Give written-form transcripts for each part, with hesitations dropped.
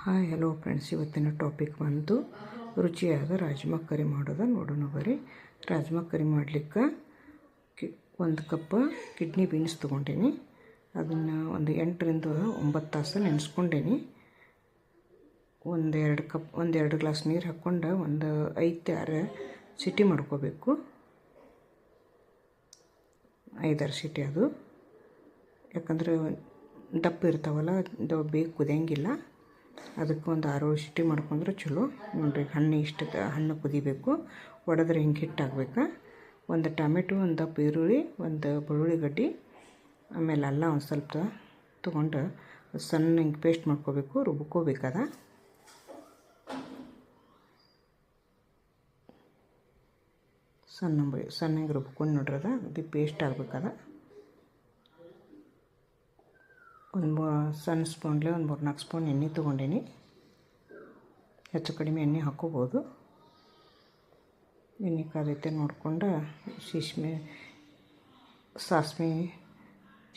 Hi hello friends, ಇವತ್ತಿನ topic ಬಂದು ರುಚಿಯಾದ ರಾಜ್ಮಾ ಕರಿ ಮಾಡೋದು ನೋಡೋಣ ಬರ್ರಿ. ರಾಜ್ಮಾ ಕರಿ ಮಾಡಲಿಕ್ಕೆ 1 ಕಪ್ ಕಿಡ್ನಿ ಬೀನ್ಸ್ ತೊಗೊಂಡೀನಿ. ಅದನ್ನು ಒಂದು 8 ರಿಂದ 9 ತಾಸು ನೆನೆಸ್ಕೊಂಡೀನಿ. ಒಂದೆರಡು ಗ್ಲಾಸ್ ನೀರು ಹಾಕ್ಕೊಂಡು ಒಂದು 5-6 ಸಿಟಿ ಮಾಡ್ಕೋಬೇಕು. 5-6 ಸಿಟಿ ಅದು, ಯಾಕಂದರೆ ದಪ್ಪ ಇರ್ತಾವಲ್ಲ, ಅದು ಬೇಗ ಕುದಿಯಂಗಿಲ್ಲ. ಅದಕ್ಕೆ ಒಂದು 6-7 ಸಿಟಿ ಮಾಡ್ಕೊಂಡ್ರೆ ಚಲೋ. ನೋಡಿರಿ, ಹಣ್ಣು ಕುದಿಬೇಕು. ಒಡೆದ್ರೆ ಹಿಂಗೆ ಹಿಟ್ಟಾಗಬೇಕು. ಒಂದು ಟೊಮೆಟೊ, ಒಂದು ದಪ್ಪ ಈರುಳ್ಳಿ, ಒಂದು ಬೆಳ್ಳುಳ್ಳಿ ಗಡ್ಡೆ, ಆಮೇಲೆ ಅಲ್ಲ ಒಂದು ಸ್ವಲ್ಪ ತೊಗೊಂಡು ಸಣ್ಣ ಹಿಂಗೆ ಪೇಸ್ಟ್ ಮಾಡ್ಕೋಬೇಕು, ರುಬ್ಕೋಬೇಕದ. ಸಣ್ಣಗೆ ರುಬ್ಕೊಂಡು ನೋಡ್ರಿ, ಅದು ಪೇಸ್ಟ್ ಆಗ್ಬೇಕದ. ಒಂದು ಸಣ್ಣ ಸ್ಪೂನ್ಲೆ ಒಂದು 3-4 ಸ್ಪೂನ್ ಎಣ್ಣೆ ತೊಗೊಂಡೀನಿ. ಹೆಚ್ಚು ಕಡಿಮೆ ಎಣ್ಣೆ ಹಾಕ್ಕೋಬೋದು. ಎಣ್ಣೆ ಕಾದೈತೆ ನೋಡ್ಕೊಂಡು ಸಾಸ್ವೆ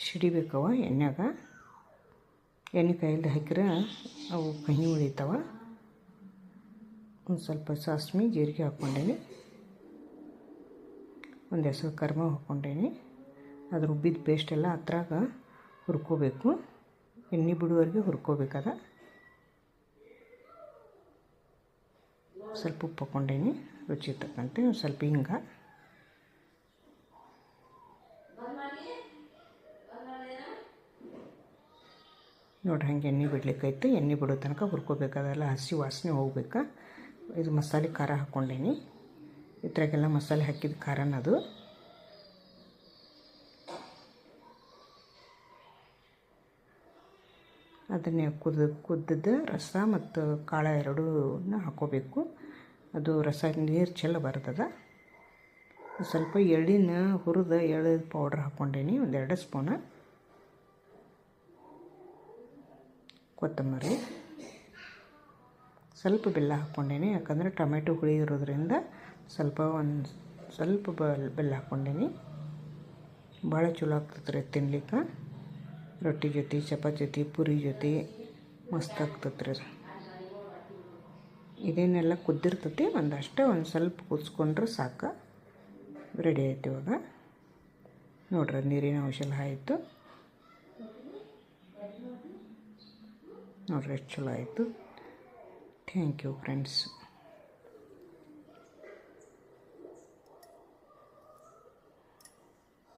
ಸಿಡಿಬೇಕವ ಎಣ್ಣೆಗೆ. ಎಣ್ಣೆ ಕಾಯಿಲ್ದು ಹಾಕಿದ್ರೆ ಅವು ಕಹಿ ಉಳಿತಾವ. ಒಂದು ಸ್ವಲ್ಪ ಸಾಸ್ವೆ ಜೀರಿಗೆ ಹಾಕ್ಕೊಂಡೀನಿ. ಒಂದು ಹೆಸರು ಕರಿಬೇವು ಹಾಕ್ಕೊಂಡೀನಿ. ಅದು ರುಬ್ಬಿದ ಪೇಸ್ಟೆಲ್ಲ ಹತ್ರಾಗ ಹುರ್ಕೋಬೇಕು. ಎಣ್ಣೆ ಬಿಡುವವರೆಗೆ ಹುರ್ಕೋಬೇಕದ. ಸ್ವಲ್ಪ ಉಪ್ಪು ಹಾಕ್ಕೊಂಡೀನಿ, ರುಚಿ ತಕ್ಕಂತೆ. ಒಂದು ಸ್ವಲ್ಪ ಹಿಂಗೆ. ನೋಡ್ರಿ, ಹಂಗೆ ಎಣ್ಣೆ ಬಿಡ್ಲಿಕ್ಕೈತೆ. ಎಣ್ಣೆ ಬಿಡೋ ತನಕ ಹುರ್ಕೋಬೇಕಾದಲ್ಲ, ಹಸಿ ವಾಸನೆ ಹೋಗ್ಬೇಕು. ಇದು ಮಸಾಲೆ ಖಾರ ಹಾಕ್ಕೊಂಡೀನಿ. ಇದ್ರಾಗೆಲ್ಲ ಮಸಾಲೆ ಹಾಕಿದ ಖಾರನದು. ಅದನ್ನೇ ಕುದ್ದಿದ್ದ ರಸ ಮತ್ತು ಕಾಳು ಎರಡೂನ ಹಾಕ್ಕೋಬೇಕು. ಅದು ರಸ ನೀರು ಚೆಲ್ಲ ಬರ್ತದೆ. ಸ್ವಲ್ಪ ಎಳ್ಳಿನ ಹುರಿದ ಎಳ್ಳು ಪೌಡ್ರ್ ಹಾಕ್ಕೊಂಡೀನಿ, ಒಂದು 2 ಸ್ಪೂನ. ಕೊತ್ತಂಬರಿ, ಸ್ವಲ್ಪ ಬೆಲ್ಲ ಹಾಕ್ಕೊಂಡೀನಿ, ಯಾಕಂದರೆ ಟೊಮೆಟೊ ಹುಳಿ ಇರೋದ್ರಿಂದ ಸ್ವಲ್ಪ ಬೆಲ್ಲ ಹಾಕ್ಕೊಂಡೀನಿ. ಭಾಳ ಚಲೋ ಆಗ್ತದೆ ರೀ ತಿನ್ಲಿಕ್ಕೆ. ರೊಟ್ಟಿ ಜೊತೆ, ಚಪಾತಿ ಜೊತೆ, ಪೂರಿ ಜೊತೆ ಮಸ್ತ್ ಆಗ್ತದೆ ರೀ. ಇದೇನೆಲ್ಲ ಕುದ್ದಿರ್ತೈತಿ. ಒಂದು ಸ್ವಲ್ಪ ಕುದಿಸ್ಕೊಂಡ್ರೆ ಸಾಕು. ರೆಡಿ ಆಯ್ತು ಇವಾಗ. ನೋಡ್ರಿ, ನೀರಿನ ಅಂಶ ಎಲ್ಲ ಆಯಿತು. ನೋಡ್ರಿ, ಎಷ್ಟು ಚಲೋ ಆಯಿತು. Thank you friends.